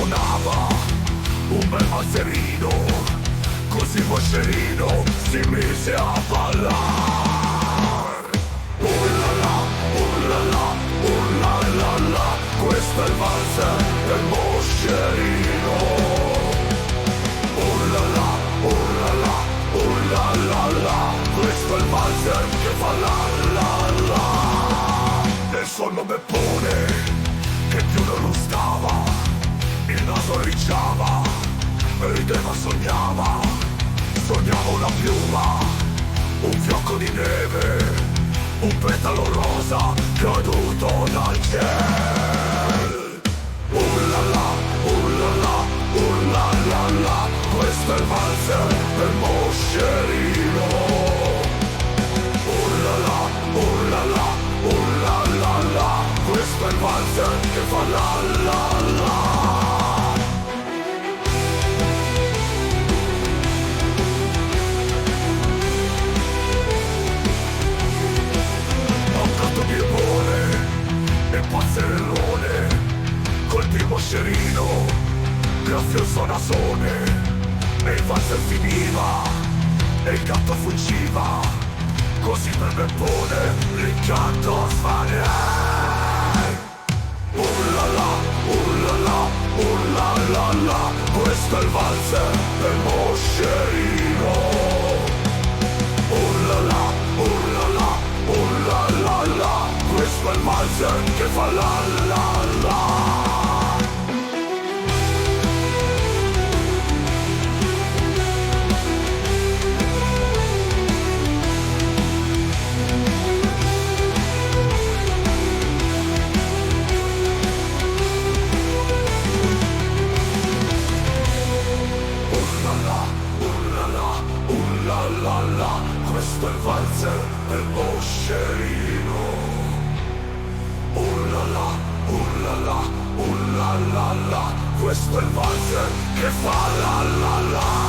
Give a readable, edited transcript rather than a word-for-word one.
suonava un bel valzerino, così Moscerino si mise a ballar. Ullala, ullala, ullalala, questo è il valzer del Moscerino. Ullala, ullala, ullalala, questo è il valzer che fa la la la. Nel sonno beppone che più non lo stava, il naso ricciava, rideva, sognava una piuma, un fiocco di neve, un petalo rosa caduto dal cielo. Ullala, ullala, ullalala, questo è il valzer del Moscerino. Ullala, ullala, ullalala, questo è il valzer che fa la la la. E pazzerellone col Moscerino, graffio sonasone, e il valzer finiva e il gatto fuggiva, così per Beppone il canto svanì. Ullala, ullala, ullalala, questo è il valzer del Moscerino. Ullala, ullala, ullalala, questo è il valzer che fa la la la. Ullala, ullala, ullalala, questo è il valzer del Moscerino. Ullala, ullala, ullalala, questo è il valzer che fa la la la.